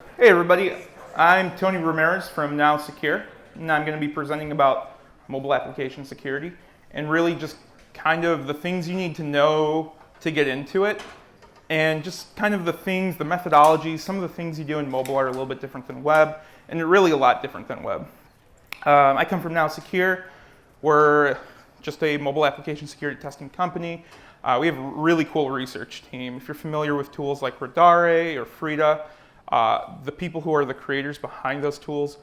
Hey everybody, I'm Tony Ramirez from NowSecure, and I'm going to be presenting about mobile application security and really just kind of the things you need to know to get into it, and just kind of the methodologies, some of the things you do in mobile are a little bit different than web, and they're really a lot different than web. I come from NowSecure. We're just a mobile application security testing company. We have a really cool research team. If you're familiar with tools like Radare or Frida, the people who are the creators behind those tools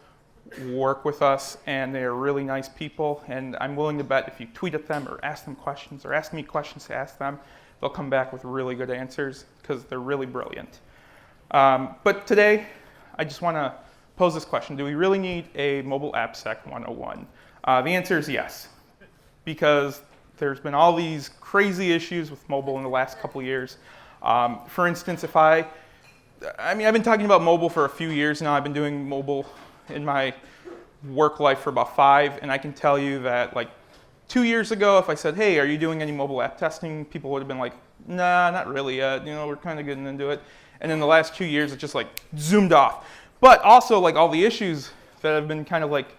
work with us, and they are really nice people, and I'm willing to bet if you tweet at them or ask them questions or ask me questions to ask them, they'll come back with really good answers because they're really brilliant. But today, I just want to pose this question. Do we really need a mobile AppSec 101? The answer is yes, because there's been all these crazy issues with mobile in the last couple of years. For instance, I've been talking about mobile for a few years now. I've been doing mobile in my work life for about 5, and I can tell you that like 2 years ago, if I said, hey, are you doing any mobile app testing? People would have been like, nah, not really yet. We're kind of getting into it. And in the last 2 years, it just like zoomed off. But also like all the issues that have been kind of like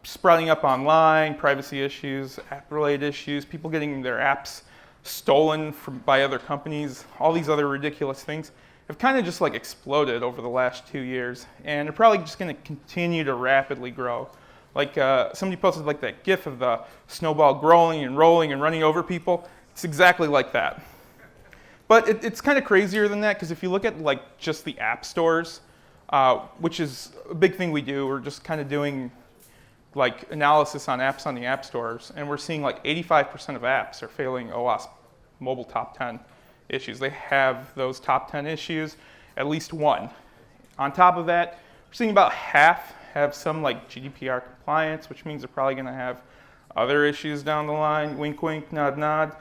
sprouting up online, privacy issues, app-related issues, people getting their apps stolen by other companies, all these other ridiculous things have kind of just like exploded over the last 2 years, and they're probably just going to continue to rapidly grow. Like somebody posted like that GIF of the snowball growing and rolling and running over people. It's exactly like that. But it's kind of crazier than that, because if you look at like just the app stores, which is a big thing we do, we're just kind of doing like analysis on apps on the app stores, and we're seeing like 85% of apps are failing OWASP Mobile Top 10 issues. They have those top 10 issues, at least one. On top of that, we're seeing about half have some like GDPR compliance, which means they're probably going to have other issues down the line. Wink, wink, nod, nod.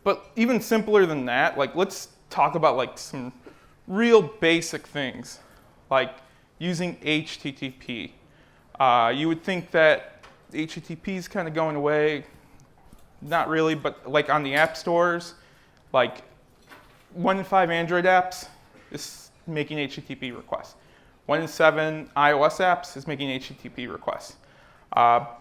But even simpler than that, like let's talk about like some real basic things, like using HTTP. You would think that HTTP is kind of going away. Not really, but like on the app stores, like 1 in 5 Android apps is making HTTP requests. 1 in 7 iOS apps is making HTTP requests.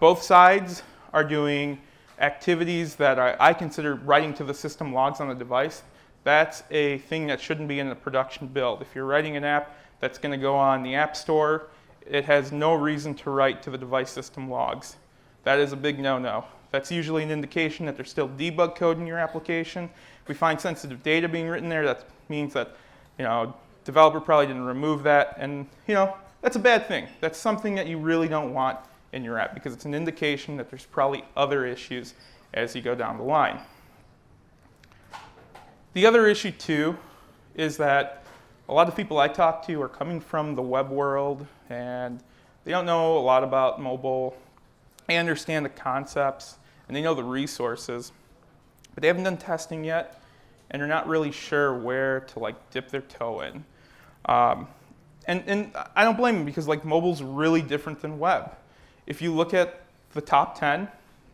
Both sides are doing activities that I consider writing to the system logs on the device. That's a thing that shouldn't be in the production build. If you're writing an app that's going to go on the App Store, it has no reason to write to the device system logs. That is a big no-no. That's usually an indication that there's still debug code in your application. If we find sensitive data being written there, that means that developer probably didn't remove that, and that's a bad thing. That's something that you really don't want in your app, because it's an indication that there's probably other issues as you go down the line. The other issue too is that a lot of people I talk to are coming from the web world, and they don't know a lot about mobile. They understand the concepts, and they know the resources, but they haven't done testing yet, and they're not really sure where to like dip their toe in. And I don't blame them, because like mobile's really different than web. If you look at the top 10,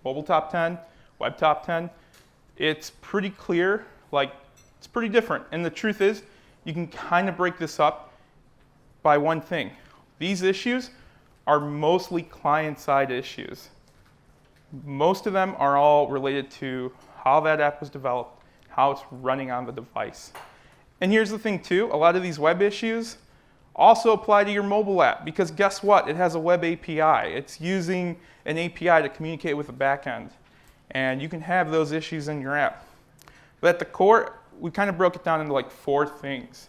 mobile top 10, web top 10, it's pretty clear, like it's pretty different. And the truth is, you can kind of break this up by one thing. These issues are mostly client-side issues. Most of them are all related to how that app was developed, how it's running on the device. And here's the thing too, a lot of these web issues also apply to your mobile app, because guess what? It has a web API. It's using an API to communicate with the backend. And you can have those issues in your app. But at the core, we kind of broke it down into like 4 things.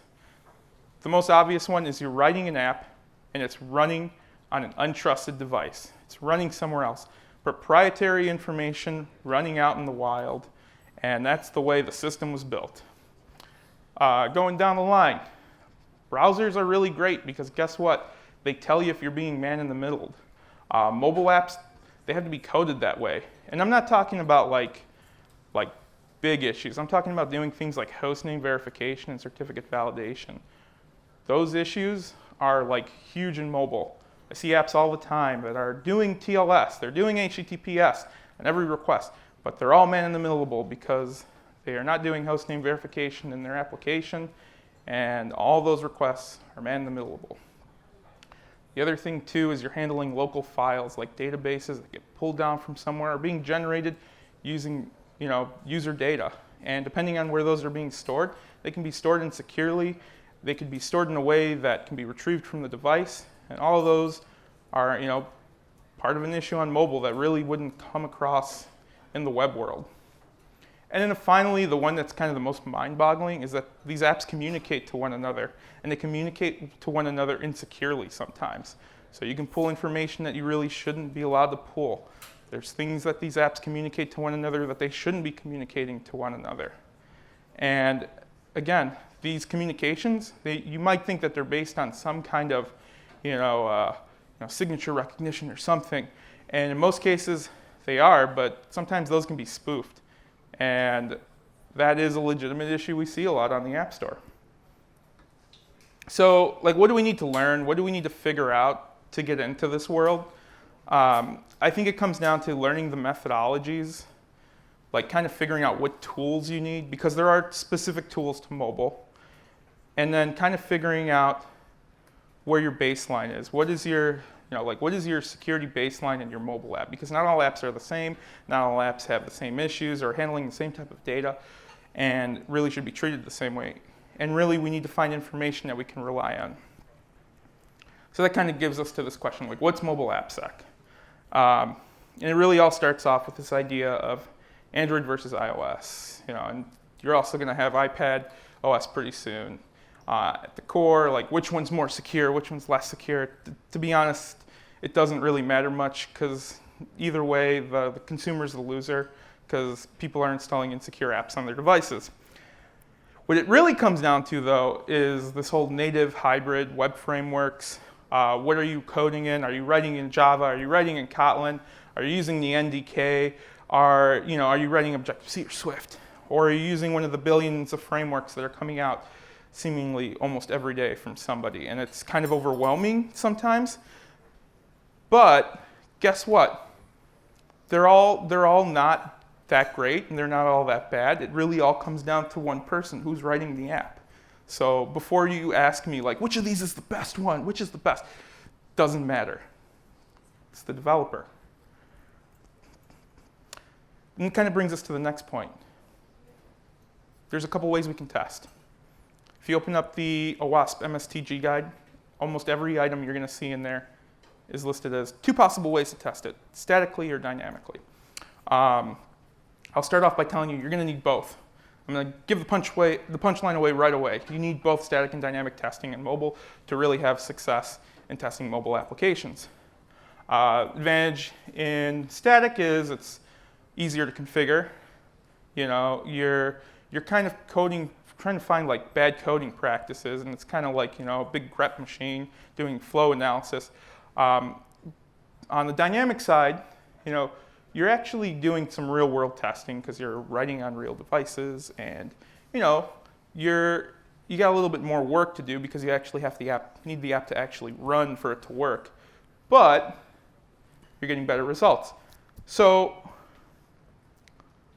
The most obvious one is you're writing an app and it's running on an untrusted device. It's running somewhere else. Proprietary information running out in the wild, and that's the way the system was built. Going down the line, browsers are really great, because guess what? They tell you if you're being man-in-the-middled. Mobile apps, they have to be coded that way. And I'm not talking about like big issues. I'm talking about doing things like hostname verification and certificate validation. Those issues are like huge in mobile. I see apps all the time that are doing TLS, they're doing HTTPS on every request, but they're all man-in-the-middleable because they are not doing hostname verification in their application, and all those requests are man-in-the-middleable. The other thing too is you're handling local files like databases that get pulled down from somewhere or being generated using user data. And depending on where those are being stored, they can be stored insecurely. They could be stored in a way that can be retrieved from the device. And all of those are part of an issue on mobile that really wouldn't come across in the web world. And then finally, the one that's kind of the most mind-boggling is that these apps communicate to one another, and they communicate to one another insecurely sometimes. So you can pull information that you really shouldn't be allowed to pull. There's things that these apps communicate to one another that they shouldn't be communicating to one another. And again, these communications, you might think that they're based on some kind of signature recognition or something. And in most cases, they are, but sometimes those can be spoofed. And that is a legitimate issue we see a lot on the App Store. So, what do we need to learn? What do we need to figure out to get into this world? I think it comes down to learning the methodologies, kind of figuring out what tools you need, because there are specific tools to mobile. And then kind of figuring out where your baseline is. What is your what is your security baseline in your mobile app? Because not all apps are the same, not all apps have the same issues or handling the same type of data, and really should be treated the same way. And really, we need to find information that we can rely on. So that kind of gives us to this question, what's mobile AppSec? And it really all starts off with this idea of Android versus iOS. And you're also going to have iPad OS pretty soon. At the core, which one's more secure, which one's less secure? To be honest, it doesn't really matter much, because either way, the consumer's the loser, because people are installing insecure apps on their devices. What it really comes down to, though, is this whole native hybrid web frameworks. What are you coding in? Are you writing in Java? Are you writing in Kotlin? Are you using the NDK? Are you writing Objective-C or Swift? Or are you using one of the billions of frameworks that are coming out seemingly almost every day from somebody? And it's kind of overwhelming sometimes. But guess what? They're all not that great, and they're not all that bad. It really all comes down to one person who's writing the app. So before you ask me, which of these is the best one? Which is the best? Doesn't matter. It's the developer. And it kind of brings us to the next point. There's a couple ways we can test. If you open up the OWASP MSPG guide, almost every item you're going to see in there is listed as two possible ways to test it, statically or dynamically. I'll start off by telling you you're going to need both. I'm going to give the punchline away right away. You need both static and dynamic testing in mobile to really have success in testing mobile applications. Advantage in static is it's easier to configure. You're kind of trying to find bad coding practices, and it's kind of a big grep machine doing flow analysis. On the dynamic side, you're actually doing some real world testing because you're writing on real devices, and you got a little bit more work to do because you actually need the app to actually run for it to work. But you're getting better results. So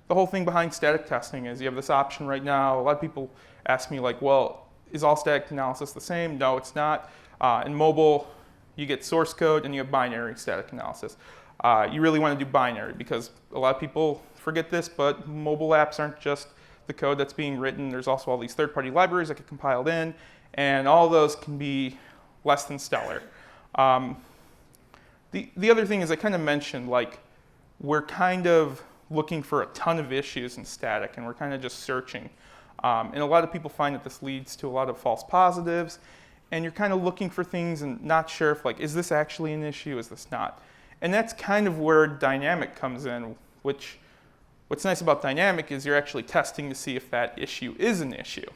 the whole thing behind static testing is you have this option right now. A lot of people ask me well, is all static analysis the same? No, it's not. In mobile, you get source code and you have binary static analysis. You really want to do binary because a lot of people forget this, but mobile apps aren't just the code that's being written. There's also all these third-party libraries that get compiled in, and all those can be less than stellar. The other thing is I kind of mentioned, we're kind of looking for a ton of issues in static, and we're kind of just searching. And a lot of people find that this leads to a lot of false positives, and you're kind of looking for things and not sure if, is this actually an issue, is this not? And that's kind of where dynamic comes in, which what's nice about dynamic is you're actually testing to see if that issue is an issue.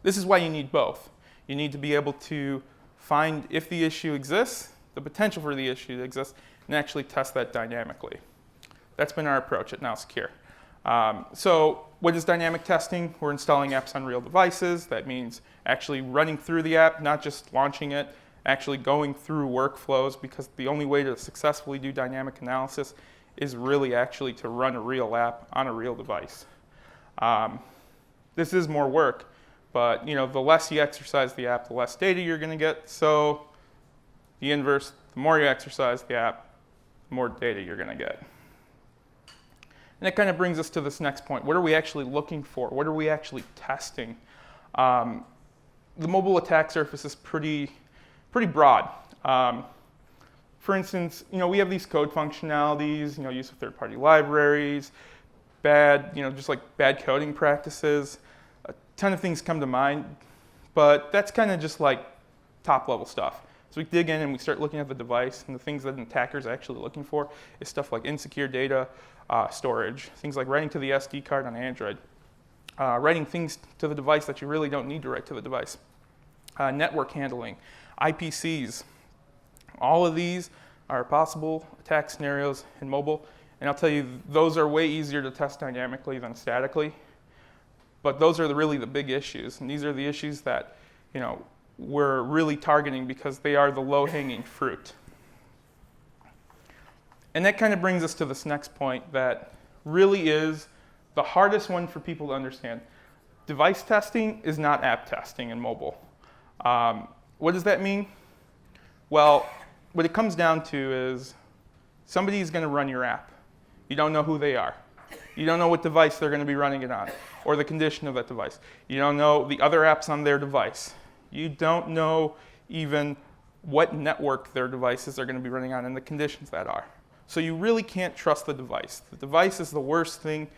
This is why you need both. You need to be able to find if the issue exists, the potential for the issue to exist, and actually test that dynamically. That's been our approach at NowSecure. So what is dynamic testing? We're installing apps on real devices. That means actually running through the app, not just launching it, actually going through workflows, because the only way to successfully do dynamic analysis is really actually to run a real app on a real device. This is more work, But the less you exercise the app, the less data you're going to get. So the inverse, the more you exercise the app, the more data you're going to get. And that kind of brings us to this next point. What are we actually looking for? What are we actually testing? The mobile attack surface is pretty broad. For instance, we have these code functionalities, use of third-party libraries, just like bad coding practices. A ton of things come to mind, but that's kind of just like top-level stuff. So we dig in and we start looking at the device, and the things that an attacker is actually looking for is stuff like insecure data storage, things like writing to the SD card on Android, writing things to the device that you really don't need to write to the device, network handling, IPCs. All of these are possible attack scenarios in mobile, and I'll tell you, those are way easier to test dynamically than statically, but those are really the big issues, and these are the issues that we're really targeting because they are the low-hanging fruit. And that kind of brings us to this next point that really is the hardest one for people to understand. Device testing is not app testing in mobile. What does that mean? Well, what it comes down to is somebody's going to run your app. You don't know who they are. You don't know what device they're going to be running it on or the condition of that device. You don't know the other apps on their device. You don't know even what network their devices are going to be running on and the conditions that are. So you really can't trust the device. The device is the worst thing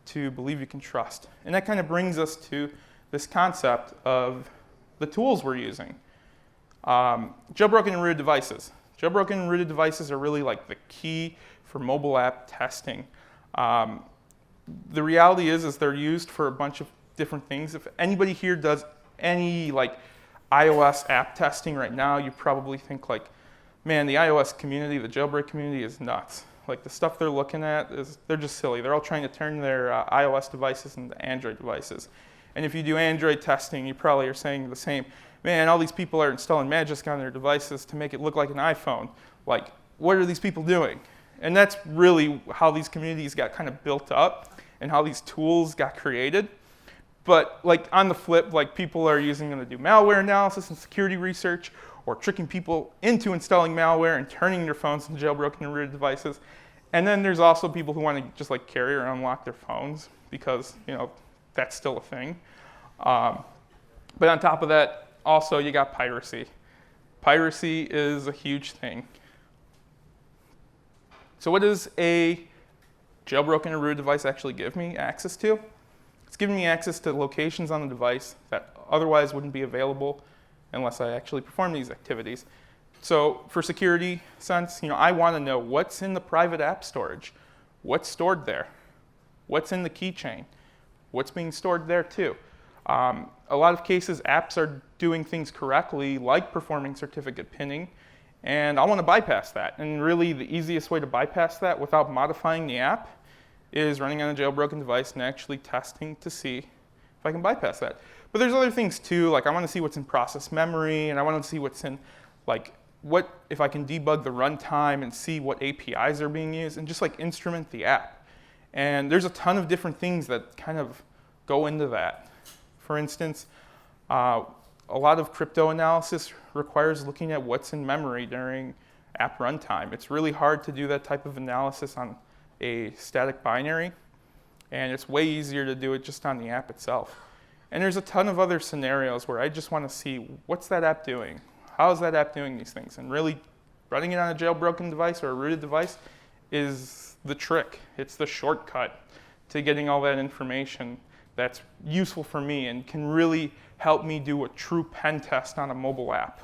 to believe you can trust. And that kind of brings us to this concept of the tools we're using. Jailbroken and rooted devices. Jailbroken and rooted devices are really like the key for mobile app testing. The reality is they're used for a bunch of different things. If anybody here does any iOS app testing right now, you probably think man, the iOS community, the jailbreak community is nuts. The stuff they're looking at they're just silly. They're all trying to turn their iOS devices into Android devices. And if you do Android testing, you probably are saying the same. Man, all these people are installing Magisk on their devices to make it look like an iPhone. What are these people doing? And that's really how these communities got kind of built up and how these tools got created. But on the flip, people are using them to do malware analysis and security research, or tricking people into installing malware and turning their phones into jailbroken and rooted devices. And then there's also people who want to just carry or unlock their phones because that's still a thing. But on top of that, also you got piracy. Piracy is a huge thing. So what does a jailbroken and rooted device actually give me access to? It's giving me access to locations on the device that otherwise wouldn't be available unless I actually perform these activities. So for security sense, I want to know what's in the private app storage, what's stored there, what's in the keychain, what's being stored there too. A lot of cases, apps are doing things correctly, like performing certificate pinning, and I want to bypass that. And really, the easiest way to bypass that without modifying the app is running on a jailbroken device and actually testing to see if I can bypass that. But there's other things too, I want to see what's in process memory, and I want to see what's in, what if I can debug the runtime and see what APIs are being used, and just instrument the app. And there's a ton of different things that kind of go into that. For instance, a lot of crypto analysis requires looking at what's in memory during app runtime. It's really hard to do that type of analysis on a static binary, and it's way easier to do it just on the app itself. And there's a ton of other scenarios where I just want to see what's that app doing? How is that app doing these things? And really, running it on a jailbroken device or a rooted device is the trick. It's the shortcut to getting all that information that's useful for me and can really help me do a true pen test on a mobile app.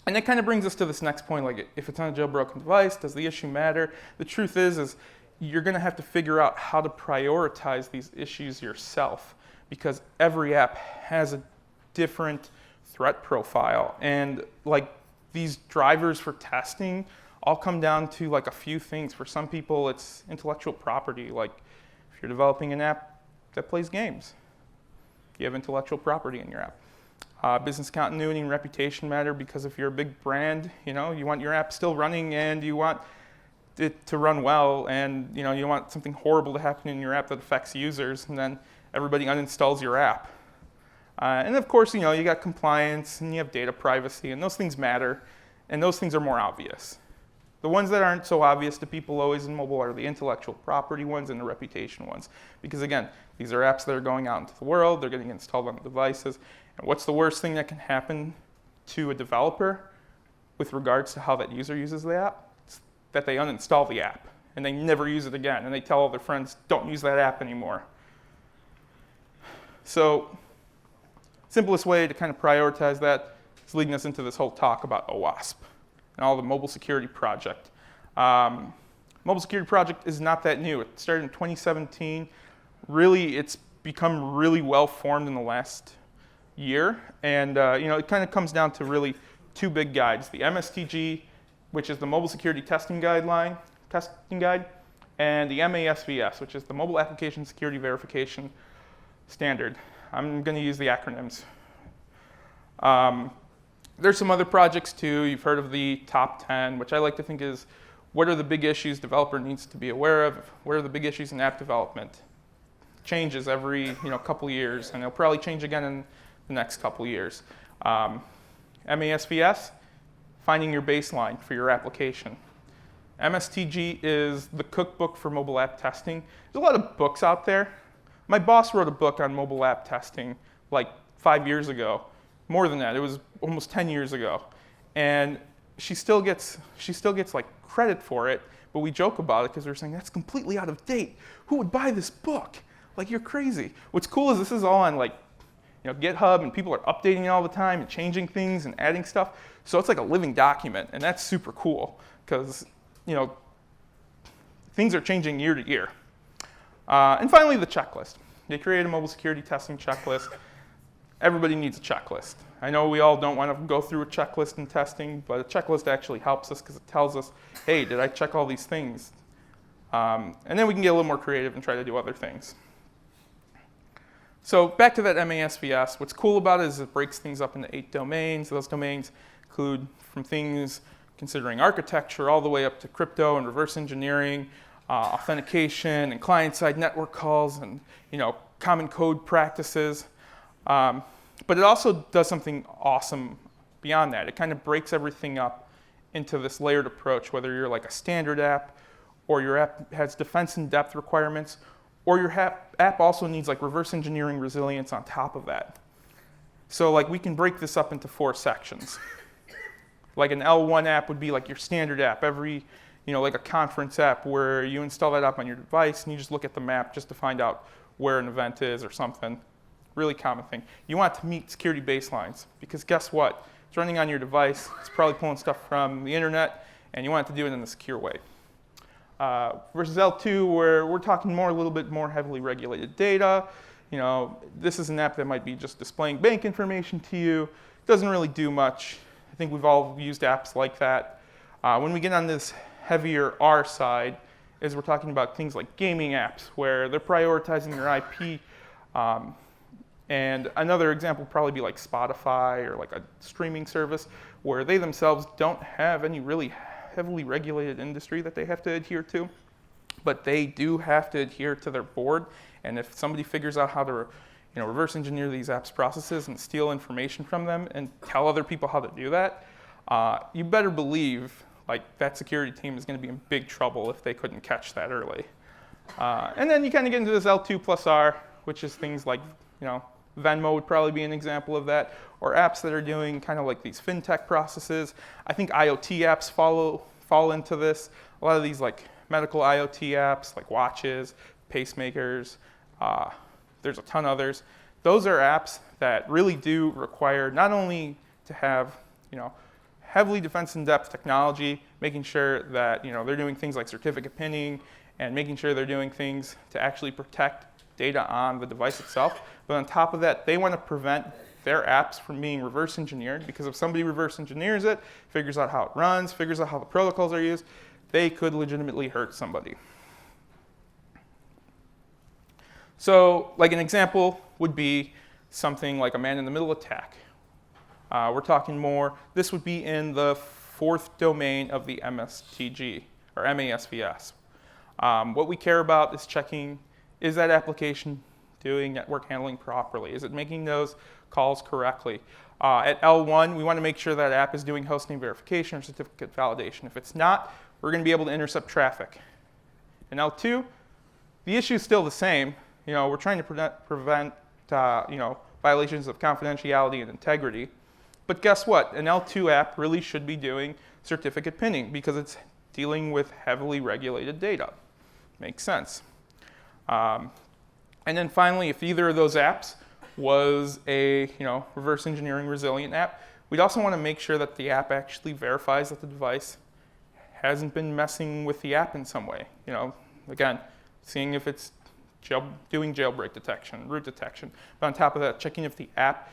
And that kind of brings us to this next point, if it's on a jailbroken device, does the issue matter? The truth is you're going to have to figure out how to prioritize these issues yourself, because every app has a different threat profile. And these drivers for testing all come down to a few things. For some people, it's intellectual property. If you're developing an app that plays games, you have intellectual property in your app. Business continuity and reputation matter, because if you're a big brand, you want your app still running and you want it to run well, and you want something horrible to happen in your app that affects users, and then everybody uninstalls your app. And of course, you got compliance and you have data privacy, and those things matter, and those things are more obvious. The ones that aren't so obvious to people always in mobile are the intellectual property ones and the reputation ones. Because again, these are apps that are going out into the world, they're getting installed on devices. And what's the worst thing that can happen to a developer with regards to how that user uses the app? It's that they uninstall the app and they never use it again. And they tell all their friends, don't use that app anymore. So, simplest way to kind of prioritize that is leading us into this whole talk about OWASP and all the mobile security project. Mobile security project is not that new. It started in 2017. Really, it's become really well formed in the last year. And it kind of comes down to really two big guides: the MSPG, which is the Mobile Security Testing Guide, and the MASVS, which is the Mobile Application Security Verification Standard. I'm going to use the acronyms. There's some other projects too. You've heard of the top 10, which I like to think is what are the big issues developer needs to be aware of? What are the big issues in app development? Changes every couple years, and it'll probably change again in the next couple years. MASVS, finding your baseline for your application. MSPG is the cookbook for mobile app testing. There's a lot of books out there. My boss wrote a book on mobile app testing like 5 years ago. More than that, it was almost 10 years ago. And she still gets like credit for it, but we joke about it because we're saying that's completely out of date. Who would buy this book? Like, you're crazy. What's cool is this is all on GitHub, and people are updating it all the time and changing things and adding stuff. So it's like a living document, and that's super cool because things are changing year to year. And finally, the checklist. They created a mobile security testing checklist. Everybody needs a checklist. I know we all don't want to go through a checklist in testing, but a checklist actually helps us because it tells us, hey, did I check all these things? And then we can get a little more creative and try to do other things. So back to that MASVS, what's cool about it is it breaks things up into 8 domains. Those domains include from things considering architecture all the way up to crypto and reverse engineering, authentication and client-side network calls, and common code practices. But it also does something awesome beyond that. It kind of breaks everything up into this layered approach, whether you're like a standard app, or your app has defense in depth requirements, or your app also needs like reverse engineering resilience on top of that. So like we can break this up into 4 sections. Like an L1 app would be like your standard app, like a conference app where you install that app on your device and you just look at the map just to find out where an event is or something. Really common thing. You want it to meet security baselines because guess what? It's running on your device. It's probably pulling stuff from the internet, and you want it to do it in a secure way. Versus L2, where we're talking a little bit more heavily regulated data. This is an app that might be just displaying bank information to you. It doesn't really do much. I think we've all used apps like that. When we get on this heavier R side, is we're talking about things like gaming apps, where they're prioritizing their IP. And another example would probably be like Spotify or like a streaming service where they themselves don't have any really heavily regulated industry that they have to adhere to, but they do have to adhere to their board. And if somebody figures out how to reverse engineer these apps' processes and steal information from them and tell other people how to do that, you better believe like that security team is going to be in big trouble if they couldn't catch that early. And then you kind of get into this L2 plus R, which is things like Venmo would probably be an example of that, or apps that are doing kind of like these fintech processes. I think IoT apps fall into this. A lot of these like medical IoT apps, like watches, pacemakers. There's a ton of others. Those are apps that really do require not only to have heavily defense in depth technology, making sure that they're doing things like certificate pinning and making sure they're doing things to actually protect data on the device itself. But on top of that, they want to prevent their apps from being reverse engineered, because if somebody reverse engineers it, figures out how it runs, figures out how the protocols are used, they could legitimately hurt somebody. So like an example would be something like a man-in-the-middle attack. We're talking more, this would be in the 4th domain of the MSPG, or MASVS. What we care about is checking, is that application doing network handling properly? Is it making those calls correctly? At L1, we want to make sure that app is doing hostname verification or certificate validation. If it's not, we're going to be able to intercept traffic. In L2, the issue is still the same. We're trying to prevent violations of confidentiality and integrity. But guess what? An L2 app really should be doing certificate pinning because it's dealing with heavily regulated data. Makes sense. And then finally, if either of those apps was a reverse engineering resilient app, we'd also want to make sure that the app actually verifies that the device hasn't been messing with the app in some way. Again, seeing if it's doing jailbreak detection, root detection. But on top of that, checking if the app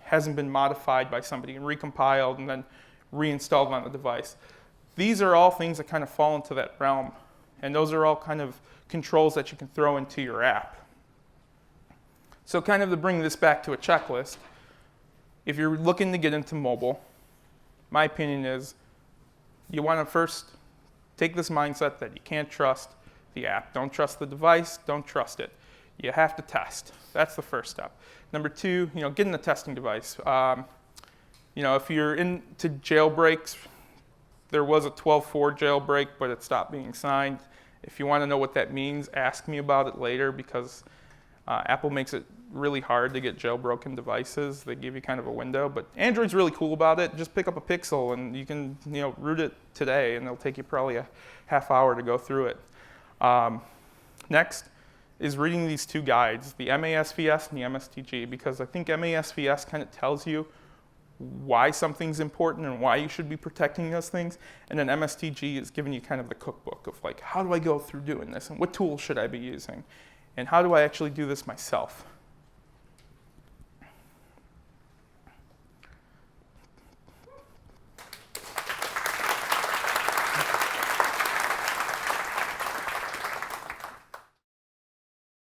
hasn't been modified by somebody and recompiled and then reinstalled on the device. These are all things that kind of fall into that realm. And those are all kind of controls that you can throw into your app. So kind of to bring this back to a checklist, if you're looking to get into mobile, my opinion is you want to first take this mindset that you can't trust the app. Don't trust the device. Don't trust it. You have to test. That's the first step. Number two, get in the testing device. If you're into jailbreaks, there was a 12.4 jailbreak, but it stopped being signed. If you want to know what that means, ask me about it later because Apple makes it really hard to get jailbroken devices. They give you kind of a window, but Android's really cool about it. Just pick up a Pixel and you can root it today, and it'll take you probably a half hour to go through it. Next is reading these two guides, the MASVS and the MSTG, because I think MASVS kind of tells you why something's important and why you should be protecting those things. And then MSTG is giving you kind of the cookbook of like, how do I go through doing this? And what tools should I be using? And how do I actually do this myself?